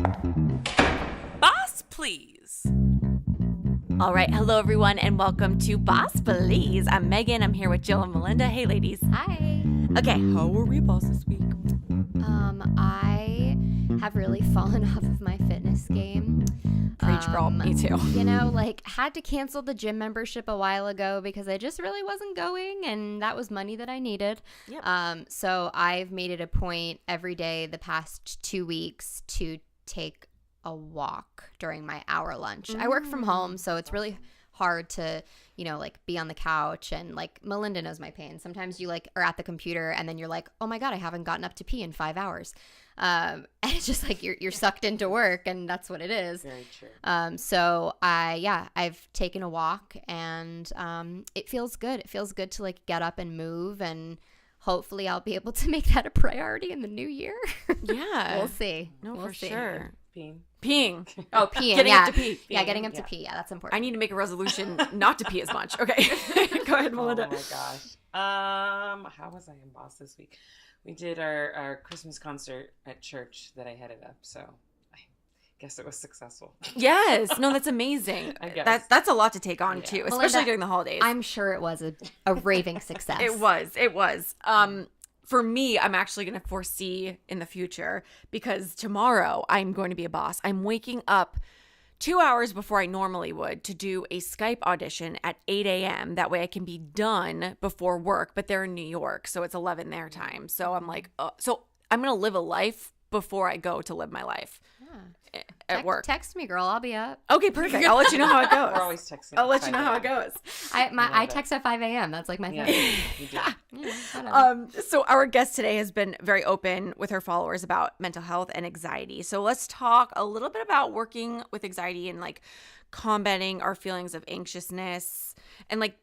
Boss Please. All right. Hello, everyone, and welcome to Boss Please. I'm Megan. I'm here with Jill and Malynda. Hey, ladies. Hi. Okay. How were we boss this week? I have really fallen off of my fitness game. Preach, girl. Me too. You know, had to cancel the gym membership a while ago because I just really wasn't going, and that was money that I needed. Yep. So I've made it a point every day the past 2 weeks to take a walk during my hour lunch. I work from home, so it's really hard to, be on the couch, and Malynda knows my pain. Sometimes you are at the computer and then you're like, oh my God, I haven't gotten up to pee in 5 hours. And it's just you're sucked into work, and that's what it is. Very true. So I've taken a walk, and it feels good. It feels good to get up and move, and hopefully I'll be able to make that a priority in the new year. Yeah. We'll see. No, we'll for see. sure. Peeing. Oh, peeing. Getting yeah. up to pee. Yeah, getting up to pee. Yeah, that's important. I need to make a resolution not to pee as much. Okay. Go ahead, Malynda. Oh my gosh. How was I in Boss this week? We did our Christmas concert at church that I headed up, so I guess it was successful. Yes. No, that's amazing. I guess. That's a lot to take on too, especially Malynda, during the holidays. I'm sure it was a raving success. It was. For me, I'm actually going to foresee in the future, because tomorrow I'm going to be a boss. I'm waking up 2 hours before I normally would to do a Skype audition at 8 a.m. That way I can be done before work, but they're in New York, so it's 11 their time. So I'm like, so I'm going to live a life before I go to live my life at work. Text me, girl. I'll be up. Okay, perfect. I'll let you know how it goes. We're always texting. I'll let you know how it goes. I text at 5 a.m. That's my Yeah, thing. you do. So our guest today has been very open with her followers about mental health and anxiety. So let's talk a little bit about working with anxiety and combating our feelings of anxiousness and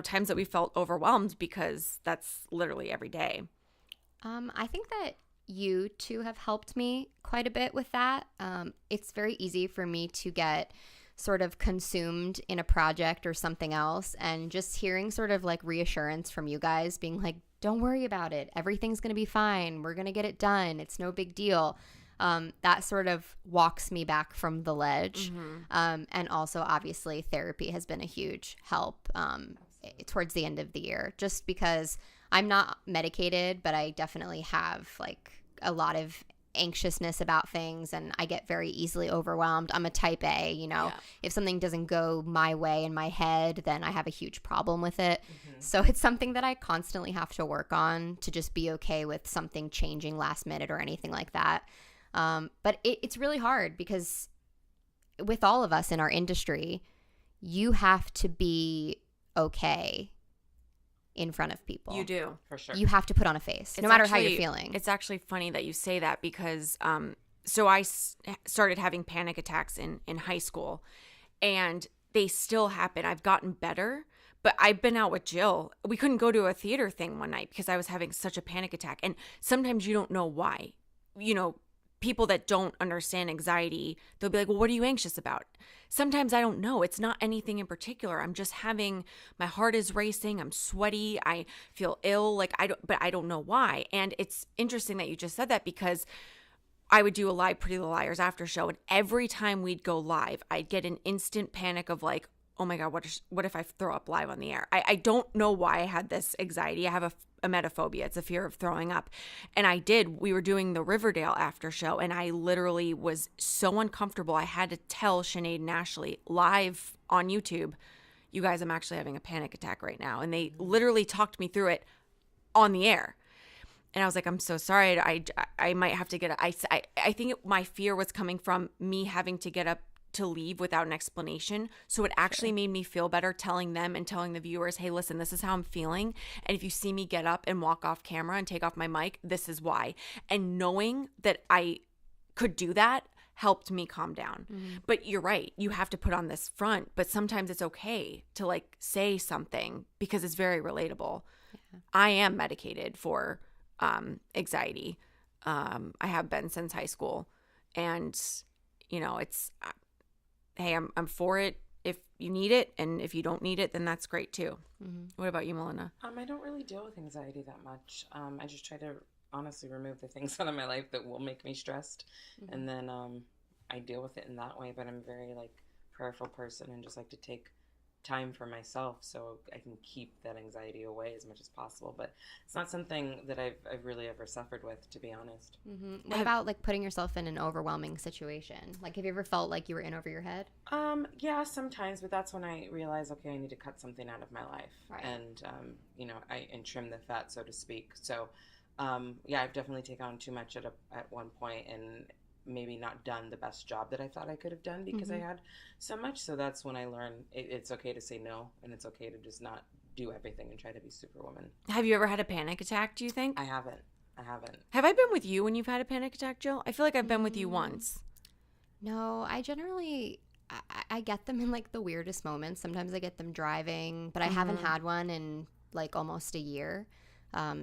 times that we felt overwhelmed, because that's literally every day. I think that you two have helped me quite a bit with that. It's very easy for me to get sort of consumed in a project or something else, and just hearing sort of reassurance from you guys being like, don't worry about it, everything's going to be fine, we're going to get it done, it's no big deal. That sort of walks me back from the ledge. And also obviously therapy has been a huge help towards the end of the year, just because I'm not medicated, but I definitely have a lot of anxiousness about things, and I get very easily overwhelmed. I'm a type A, Yeah. If something doesn't go my way in my head, then I have a huge problem with it. So it's something that I constantly have to work on to just be okay with something changing last minute or anything like that. But it's really hard, because with all of us in our industry, you have to be okay in front of people. You do. For sure. You have to put on a face, no matter how you're feeling. It's actually funny that you say that, because so I started having panic attacks in high school, and they still happen. I've gotten better, but I've been out with Jill. We couldn't go to a theater thing one night because I was having such a panic attack. And sometimes you don't know why. People that don't understand anxiety, they'll be like, well, what are you anxious about? Sometimes I don't know. It's not anything in particular. I'm just my heart is racing. I'm sweaty. I feel ill. But I don't know why. And it's interesting that you just said that, because I would do a live Pretty Little Liars after show. And every time we'd go live, I'd get an instant panic of oh my God, what if I throw up live on the air? I don't know why I had this anxiety. I have a emetophobia. It's a fear of throwing up. And we were doing the Riverdale after show, and I literally was so uncomfortable. I had to tell Sinead and Ashley live on YouTube, you guys, I'm actually having a panic attack right now. And they literally talked me through it on the air. And I was like, I'm so sorry. I might have to get up. I think my fear was coming from me having to get up to leave without an explanation. So it actually made me feel better telling them and telling the viewers, hey, listen, this is how I'm feeling. And if you see me get up and walk off camera and take off my mic, this is why. And knowing that I could do that helped me calm down. But you're right. You have to put on this front, but sometimes it's okay to say something, because it's very relatable. Yeah. I am medicated for anxiety. I have been since high school, and it's hey, I'm for it if you need it, and if you don't need it, then that's great too. What about you, Malynda? I don't really deal with anxiety that much. I just try to honestly remove the things out of my life that will make me stressed, and then I deal with it in that way, but I'm a very like prayerful person and just like to take time for myself so I can keep that anxiety away as much as possible. But it's not something that I've really ever suffered with, to be honest. Mm-hmm. What about like putting yourself in an overwhelming situation? Like, have you ever felt like you were in over your head? Yeah, sometimes, but that's when I realize, okay, I need to cut something out of my life, Right. and and trim the fat, so to speak. So, yeah, I've definitely taken on too much at one point, and maybe not done the best job that I thought I could have done because I had so much. So that's when I learned it's okay to say no, and it's okay to just not do everything and try to be Superwoman. Have you ever had a panic attack, do you think? I haven't. Have I been with you when you've had a panic attack, Jill? I feel like I've been with you once. No, I generally, I get them in like the weirdest moments. Sometimes I get them driving, but I haven't had one in like almost a year.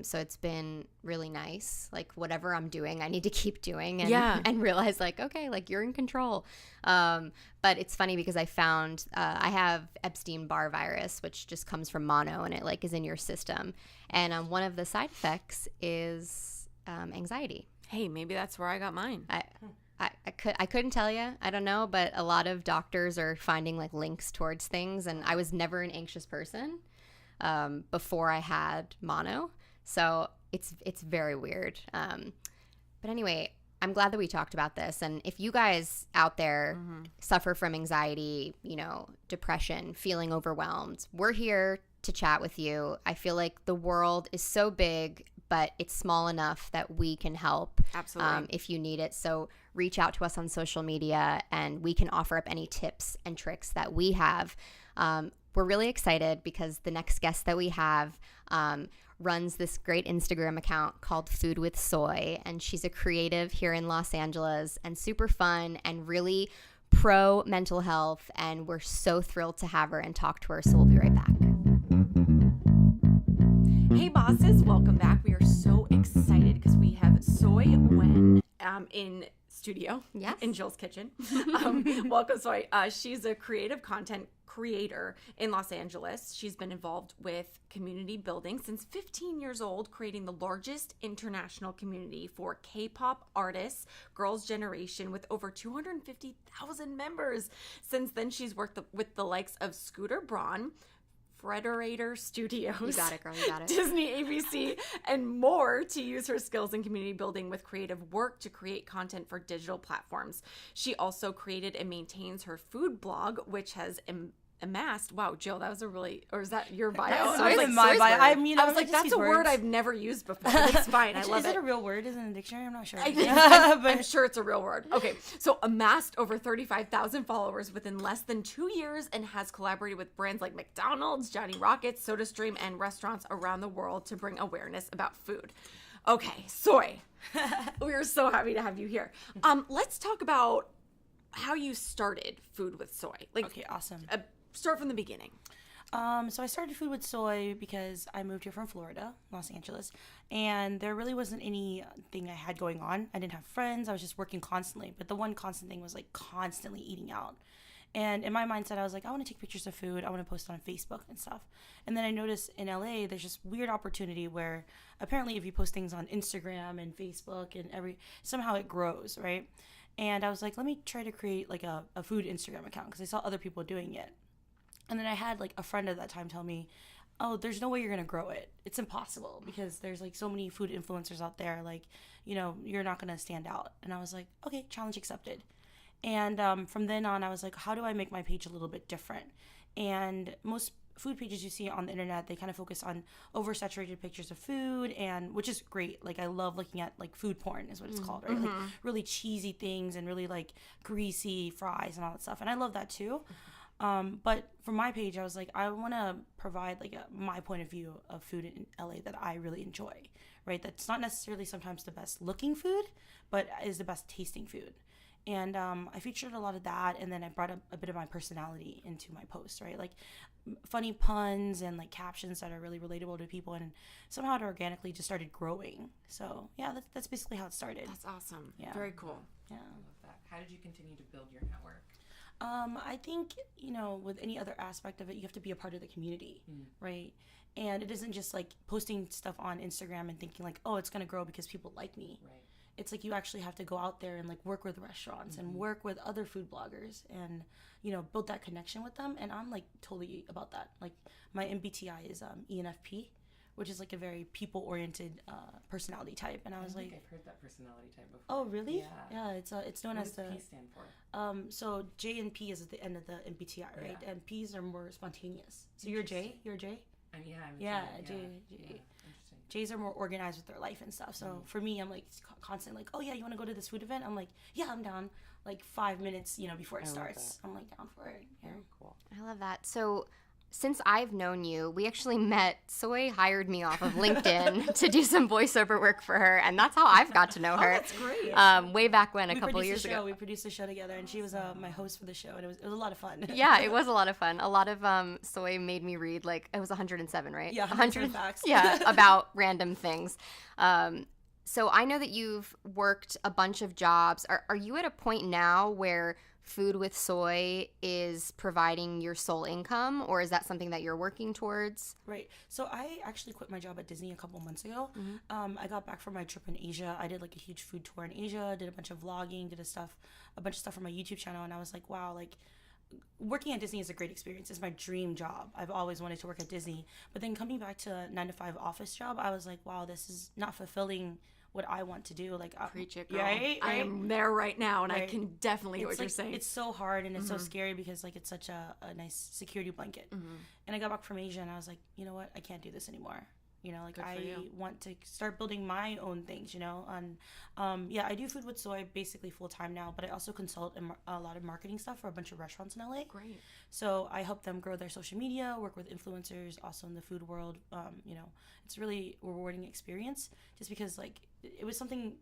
So it's been really nice. Like whatever I'm doing, I need to keep doing and realize like, okay, like you're in control. But it's funny because I found I have Epstein-Barr virus, which just comes from mono and it like is in your system. And one of the side effects is anxiety. Hey, maybe that's where I got mine. I couldn't tell you. I don't know, but a lot of doctors are finding like links towards things, and I was never an anxious person before I had mono, so it's very weird. But anyway, I'm glad that we talked about this. And if you guys out there suffer from anxiety, depression, feeling overwhelmed, we're here to chat with you. I feel like the world is so big, but it's small enough that we can help. Absolutely. If you need it. So reach out to us on social media and we can offer up any tips and tricks that we have. We're really excited because the next guest that we have runs this great Instagram account called Food with Soy, and she's a creative here in Los Angeles and super fun and really pro mental health, and we're so thrilled to have her and talk to her, so we'll be right back. Hey bosses, welcome back. We are so excited because we have Soy Nguyen in studio, yes, in Jill's kitchen. Welcome, Soy. She's a creative content creator in Los Angeles. She's been involved with community building since 15 years old, creating the largest international community for K-pop artists, Girls' Generation, with over 250,000 members. Since then, she's worked with the likes of Scooter Braun, Frederator Studios, You got it, girl. You got it. Disney, ABC, and more to use her skills in community building with creative work to create content for digital platforms. She also created and maintains her food blog, which has amassed. Wow, Jill, that was or is that your bio? That's I was like, my bio. I mean, I was like, that's a word I've never used before. It's fine. I love Is it. it a real word? Is it in the dictionary? I'm not sure. I'm sure it's a real word. Okay, so amassed over 35,000 followers within less than 2 years and has collaborated with brands like McDonald's, Johnny Rockets, SodaStream, and restaurants around the world to bring awareness about food. Okay, Soy, we're so happy to have you here. Let's talk about how you started Food with Soy. Okay, awesome. Start from the beginning. So I started Food with Soy because I moved here from Florida, Los Angeles, and there really wasn't anything I had going on. I didn't have friends. I was just working constantly. But the one constant thing was like constantly eating out. And in my mindset, I was like, I want to take pictures of food. I want to post it on Facebook and stuff. And then I noticed in LA, there's this weird opportunity where apparently if you post things on Instagram and Facebook and somehow it grows, right? And I was like, let me try to create like a food Instagram account because I saw other people doing it. And then I had like a friend at that time tell me, oh, there's no way you're going to grow it. It's impossible because there's like so many food influencers out there. Like, you're not going to stand out. And I was like, okay, challenge accepted. And from then on, I was like, how do I make my page a little bit different? And most food pages you see on the internet, they kind of focus on oversaturated pictures of food, and which is great. Like I love looking at like food porn is what it's called, right? Like really cheesy things and really like greasy fries and all that stuff. And I love that too. But for my page, I was like, I want to provide like my point of view of food in LA that I really enjoy, right? That's not necessarily sometimes the best looking food, but is the best tasting food. And I featured a lot of that, and then I brought a bit of my personality into my posts, right? Like funny puns and like captions that are really relatable to people, and somehow it organically just started growing. So yeah, that's basically how it started. That's awesome. Yeah. Very cool. Yeah. I love that. How did you continue to build your network? I think, with any other aspect of it, you have to be a part of the community, right? And it isn't just like posting stuff on Instagram and thinking like, oh, it's going to grow because people like me. Right. it's like you actually have to go out there and like work with restaurants and work with other food bloggers and, you know, build that connection with them. And I'm like totally about that. Like my MBTI is ENFP, which is like a very people-oriented personality type. And I was like, I've heard that personality type before. oh really? Yeah. It's known What as does the P stand for? so J and P is at the end of the MBTI, right? Yeah. And P's are more spontaneous. So you're J. You're a J. I'm a Yeah, J. J. Yeah, interesting. J's are more organized with their life and stuff. So for me, I'm like constantly like, oh yeah, you want to go to this food event? I'm like, yeah, I'm down. Like 5 minutes, you know, before it I love starts, that. I'm like down for it. Yeah. Very cool. I love that. So since I've known you, we actually met. Soy hired me off of LinkedIn to do some voiceover work for her, and that's how I've got to know her. Oh, that's great. Way back when, a We couple produced years a show. ago. We produced a show together, and she was my host for the show, and it was a lot of fun. Yeah, it was a lot of fun. A lot of Soy made me read, like, it was 107, right? Yeah, 107 facts. Yeah, about random things. So I know that you've worked a bunch of jobs. Are you at a point now where Food with Soy is providing your sole income, or is that something that you're working towards? Right. So I actually quit my job at Disney a couple months ago. I got back from my trip in Asia. I did like a huge food tour in Asia, did a bunch of vlogging, did a bunch of stuff for my YouTube channel, and I was like, wow, like working at Disney is a great experience. It's my dream job. I've always wanted to work at Disney. But then coming back to a 9-to-5 office job, I was like, wow, this is not fulfilling what I want to do. Like, Preach it, girl. Right? I am there right now, and I Right. can definitely hear what you're like, saying. it's so hard and it's so scary because like it's such a nice security blanket. And I got back from Asia and I was like, you know what? I can't do this anymore. You know, like Good for I you. want to start building my own things, you know. And yeah, I do Food with Soy basically full time now, but I also consult in a lot of marketing stuff for a bunch of restaurants in LA. Great. So I help them grow their social media, work with influencers, also in the food world. You know, it's really a rewarding experience just because like it was something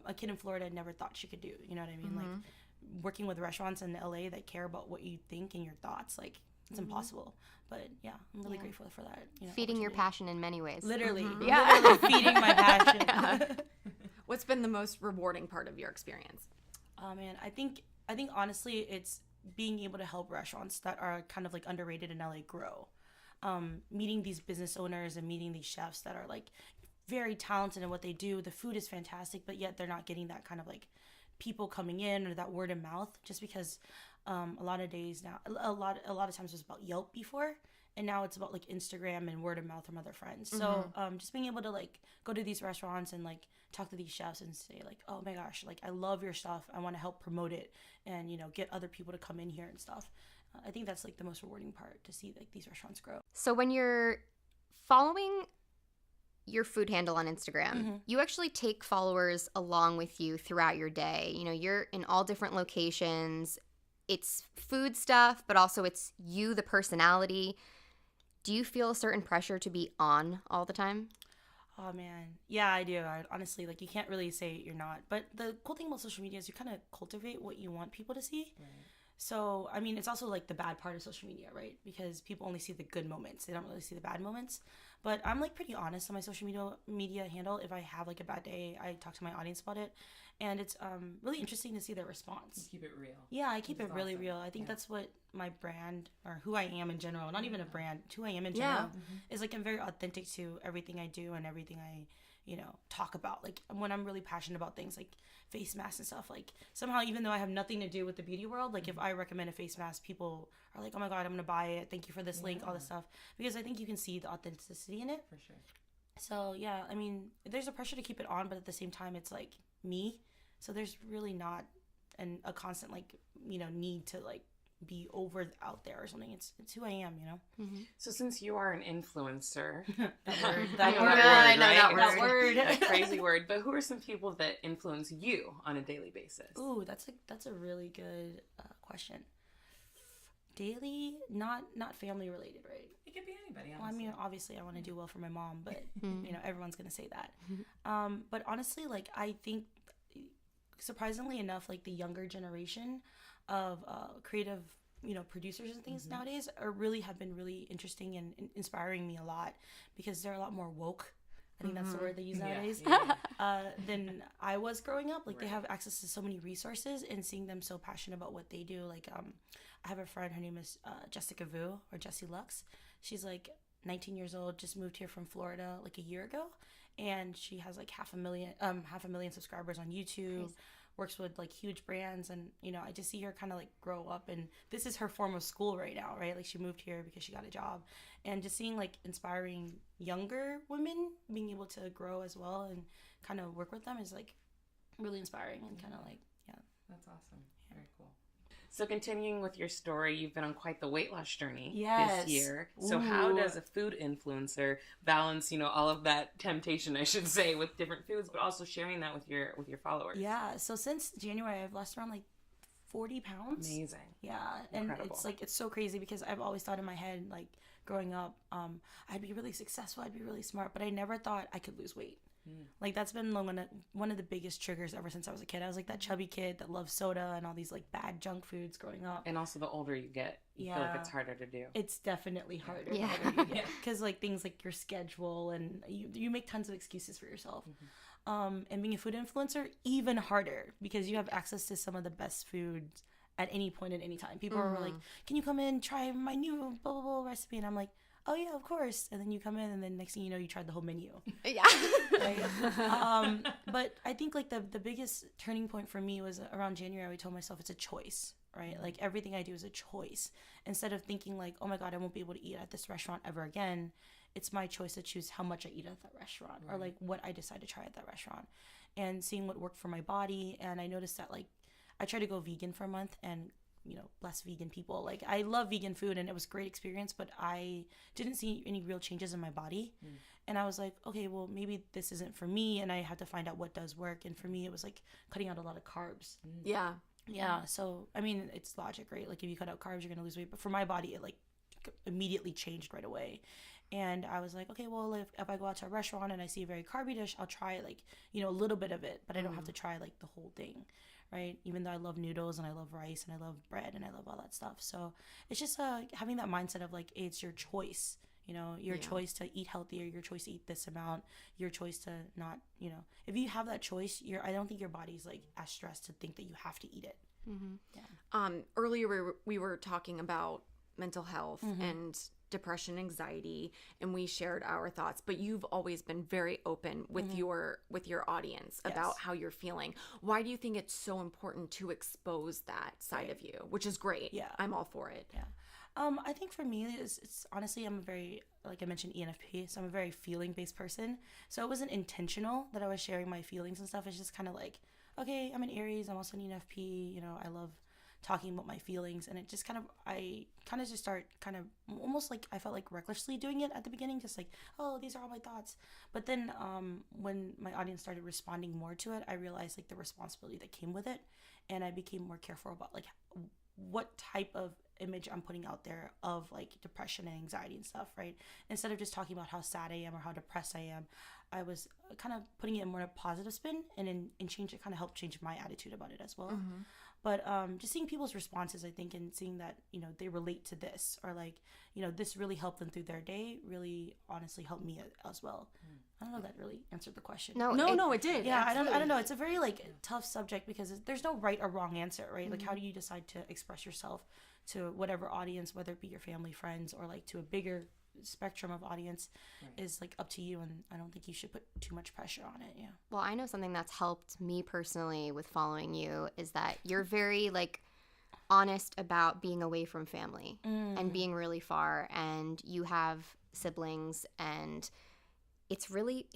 a kid in Florida never thought she could do. You know what I mean? Like working with restaurants in LA that care about what you think and your thoughts, like it's impossible. But yeah, I'm really grateful for that. You know, Feeding your opportunity. passion in many ways. Literally, Yeah. literally feeding my passion. What's been the most rewarding part of your experience? Oh man, I think honestly, it's being able to help restaurants that are kind of like underrated in LA grow. Meeting these business owners and meeting these chefs that are like very talented in what they do. The food is fantastic, but yet they're not getting that kind of like people coming in or that word of mouth. Just because a lot of days now, a lot of times it was about Yelp before, and now it's about like Instagram and word of mouth from other friends. So just being able to like go to these restaurants and like talk to these chefs and say like, oh my gosh, like I love your stuff. I want to help promote it and, you know, get other people to come in here and stuff. I think that's like the most rewarding part, to see like these restaurants grow. So when you're following your food handle on Instagram, you actually take followers along with you throughout your day. You know, you're in all different locations. It's food stuff, but also it's you, the personality. Do you feel a certain pressure to be on all the time? Oh man, yeah, I do. Honestly, like you can't really say you're not. But the cool thing about social media is you kind of cultivate what you want people to see. Right. So I mean, it's also like the bad part of social media, right? Because people only see the good moments; they don't really see the bad moments. But I'm like pretty honest on my social media handle. If I have like a bad day, I talk to my audience about it, and it's really interesting to see their response. You keep it real. Yeah, I keep it really awesome. real. I think that's what my brand, or who I am in general, not even a brand, who I am in general, is like I'm very authentic to everything I do and everything I, you know, talk about. Like when I'm really passionate about things like face masks and stuff, like somehow, even though I have nothing to do with the beauty world, like if I recommend a face mask, people are like, oh my God, I'm gonna buy it. Thank you for this link, all this stuff. Because I think you can see the authenticity in it. For sure. So yeah, I mean, there's a pressure to keep it on, but at the same time, it's like me. So there's really not a constant like, you know, need to like be over out there or something. It's who I am, you know. So since you are an influencer, That word, I know that that word. word. A crazy word. But who are some people that influence you on a daily basis? Ooh, that's a really good question. Daily, not family related, right? It could be anybody. Honestly. Well, I mean, obviously, I want to do well for my mom, but you know, everyone's gonna say that. But honestly, like I think, surprisingly enough, like the younger generation of creative, you know, producers and things nowadays have been really interesting and inspiring me a lot, because they're a lot more woke. I think that's the word they use nowadays. Than I was growing up. Like they have access to so many resources, and seeing them so passionate about what they do. Like I have a friend, her name is Jessica Vu, or Jessie Lux. She's like 19 years old, just moved here from Florida like a year ago, and she has like half a million subscribers on YouTube. Crazy. Works with like huge brands, and I just see her kind of like grow up, and this is her form of school right now, right? Like she moved here because she got a job, and just seeing like inspiring younger women being able to grow as well and kind of work with them is like really inspiring and kind of like, yeah. That's awesome. Very cool. So continuing with your story, you've been on quite the weight loss journey Yes. this year. So how does a food influencer balance, all of that temptation, I should say, with different foods, but also sharing that with your followers? Yeah. So since January, I've lost around like 40 pounds. Amazing. Yeah. Incredible. And it's like, it's so crazy because I've always thought in my head, like growing up, I'd be really successful. I'd be really smart, but I never thought I could lose weight. Like that's been one of the biggest triggers ever since I was a kid. I was like that chubby kid that loves soda and all these like bad junk foods growing up. And also the older you get, you feel like it's harder to do. It's definitely harder. Yeah. Because like things like your schedule and you make tons of excuses for yourself. And being a food influencer, even harder because you have access to some of the best foods at any point at any time. People are like, can you come in, try my new blah, blah, blah recipe? And I'm like, oh yeah, of course. And then you come in and then next thing you know, you tried the whole menu. Yeah. Right? But I think like the biggest turning point for me was around January. I told myself it's a choice, right? Like everything I do is a choice. Instead of thinking like, oh my God, I won't be able to eat at this restaurant ever again. It's my choice to choose how much I eat at that restaurant or like what I decide to try at that restaurant and seeing what worked for my body. And I noticed that like I tried to go vegan for a month and bless vegan people. Like I love vegan food and it was a great experience, but I didn't see any real changes in my body. And I was like, okay, well maybe this isn't for me and I have to find out what does work. And for me, it was like cutting out a lot of carbs. Yeah. Yeah. So, I mean, it's logic, right? Like if you cut out carbs, you're going to lose weight. But for my body, it like immediately changed right away. And I was like, okay, well, if I go out to a restaurant and I see a very carby dish, I'll try like, a little bit of it, but I don't have to try like the whole thing. Right? Even though I love noodles and I love rice and I love bread and I love all that stuff. So it's just having that mindset of like, hey, it's your choice, your choice to eat healthier, your choice to eat this amount, your choice to not, if you have that choice, I don't think your body's like as stressed to think that you have to eat it. Yeah. Earlier we were talking about mental health and depression, anxiety, and we shared our thoughts, but you've always been very open with your audience about how you're feeling. Why do you think it's so important to expose that side of you, which is great? Yeah. I'm all for it. Yeah. I think for me, it's honestly, I'm a very, like I mentioned, ENFP, so I'm a very feeling-based person. So it wasn't intentional that I was sharing my feelings and stuff. It's just kind of like, okay, I'm an Aries, I'm also an ENFP, I love talking about my feelings, and it just I just start almost like I felt like recklessly doing it at the beginning, just like, oh, these are all my thoughts. But then when my audience started responding more to it, I realized like the responsibility that came with it, and I became more careful about like what type of image I'm putting out there of like depression and anxiety and stuff, right? Instead of just talking about how sad I am or how depressed I am, I was kind of putting it in more a positive spin, and it kind of helped change my attitude about it as well. But just seeing people's responses, I think, and seeing that, they relate to this, or like, this really helped them through their day, really honestly helped me as well. I don't know if that really answered the question. No, it did. Yeah, I don't know. It's a very like tough subject because there's no right or wrong answer, right? Like how do you decide to express yourself to whatever audience, whether it be your family, friends, or like to a bigger spectrum of audience, is like up to you, and I don't think you should put too much pressure on it. Well, I know something that's helped me personally with following you is that you're very like honest about being away from family and being really far, and you have siblings, and it's really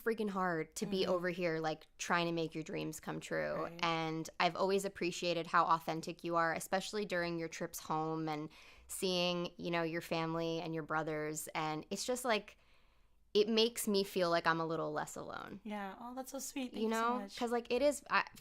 freaking hard to be over here like trying to make your dreams come true. Right. And I've always appreciated how authentic you are, especially during your trips home and seeing, your family and your brothers. And it's just like, it makes me feel like I'm a little less alone. Yeah. Oh, that's so sweet. Thank you so much. Because like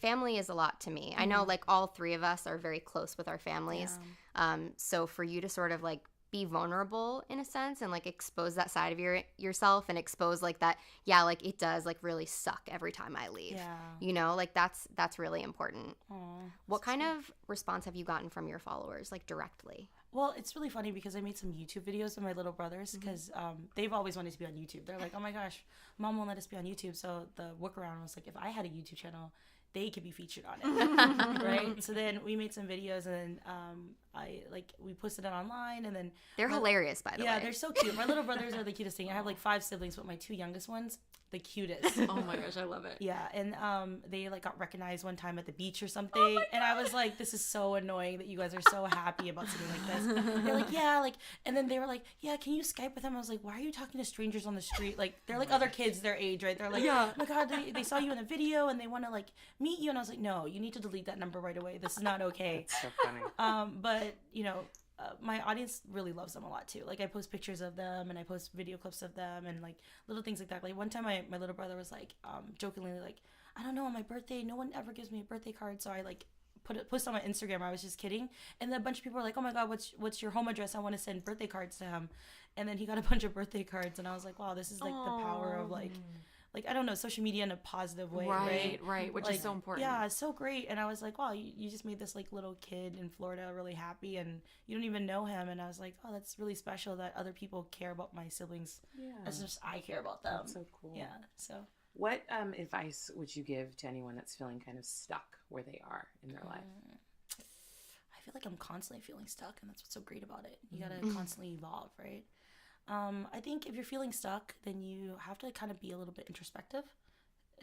family is a lot to me. I know like all three of us are very close with our families. Yeah. So for you to sort of like be vulnerable in a sense and like expose that side of yourself and expose like that, like it does like really suck every time I leave. Yeah. Like that's really important. Aww, what kind of response have you gotten from your followers, like directly? Well, it's really funny because I made some YouTube videos with my little brothers because they've always wanted to be on YouTube. They're like, oh my gosh, Mom won't let us be on YouTube. So the workaround was like, if I had a YouTube channel, they could be featured on it, right? So then we made some videos, and we posted it online, and then They're hilarious, by the way. Yeah, they're so cute. My little brothers are the cutest thing. I have like 5 siblings, but my 2 youngest ones, the cutest. Oh my gosh, I love it. Yeah, and they like got recognized one time at the beach or something, and I was like, this is so annoying that you guys are so happy about something like this. They're like, yeah, like, and then they were like, yeah, can you Skype with them? I was like, why are you talking to strangers on the street? Like, they're like other kids their age, right? They're like, oh my god, they saw you in a video and they want to like meet you, and I was like, no, you need to delete that number right away. This is not okay. It's so funny. But you know. My audience really loves them a lot too. Like I post pictures of them and I post video clips of them and like little things like that. Like one time my little brother was like jokingly like, I don't know, on my birthday no one ever gives me a birthday card, so I like post on my Instagram. I was just kidding, and then a bunch of people were like, oh my god, what's your home address? I want to send birthday cards to him. And then he got a bunch of birthday cards, and I was like, wow, this is like the power of like I don't know, social media in a positive way, right, which like, is so important. Yeah, it's so great. And I was like, wow, you just made this like little kid in Florida really happy, and you don't even know him. And I was like, oh, that's really special that other people care about my siblings as much as I care about them. That's so cool. Yeah. So what advice would you give to anyone that's feeling kind of stuck where they are in their life? I feel like I'm constantly feeling stuck, and that's what's so great about it. You gotta constantly evolve, right? I think if you're feeling stuck, then you have to kind of be a little bit introspective.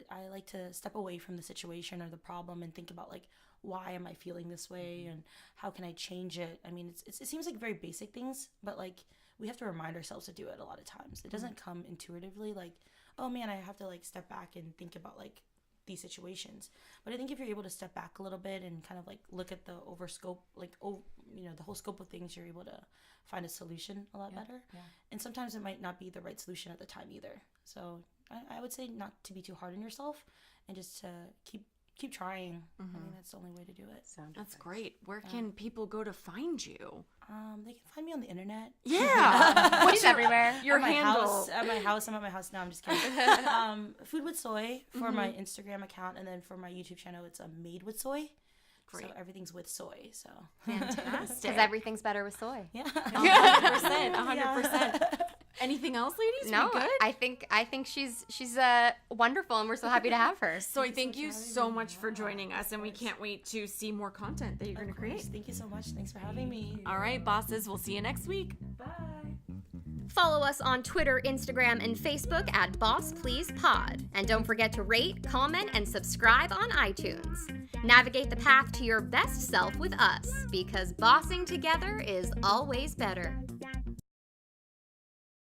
I like to step away from the situation or the problem and think about like, why am I feeling this way and how can I change it? I mean, it seems like very basic things, but like we have to remind ourselves to do it a lot of times. It doesn't come intuitively like, oh man, I have to like step back and think about like these situations. But I think if you're able to step back a little bit and kind of like look at the the whole scope of things, you're able to find a solution a lot better. Yeah. And sometimes it might not be the right solution at the time either. So I would say not to be too hard on yourself and just to keep trying. I think that's the only way to do it. That's great. Where can people go to find you? They can find me on the internet. Yeah. What's everywhere? Your at my handle. house. At my house. I'm at my house now. I'm just kidding. Food with Soy for my Instagram account, and then for my YouTube channel, it's Made with Soy. Great. So everything's with soy. So fantastic. Because everything's better with soy. Yeah. 100%. 100%. Anything else, ladies? No, we good? I think she's wonderful, and we're so happy to have her. So thank you so much for joining us, and we can't wait to see more content that you're going to create. Thank you so much. Thanks for having me. All right, bosses. We'll see you next week. Bye. Follow us on Twitter, Instagram, and Facebook at Boss Please Pod. And don't forget to rate, comment, and subscribe on iTunes. Navigate the path to your best self with us, because bossing together is always better.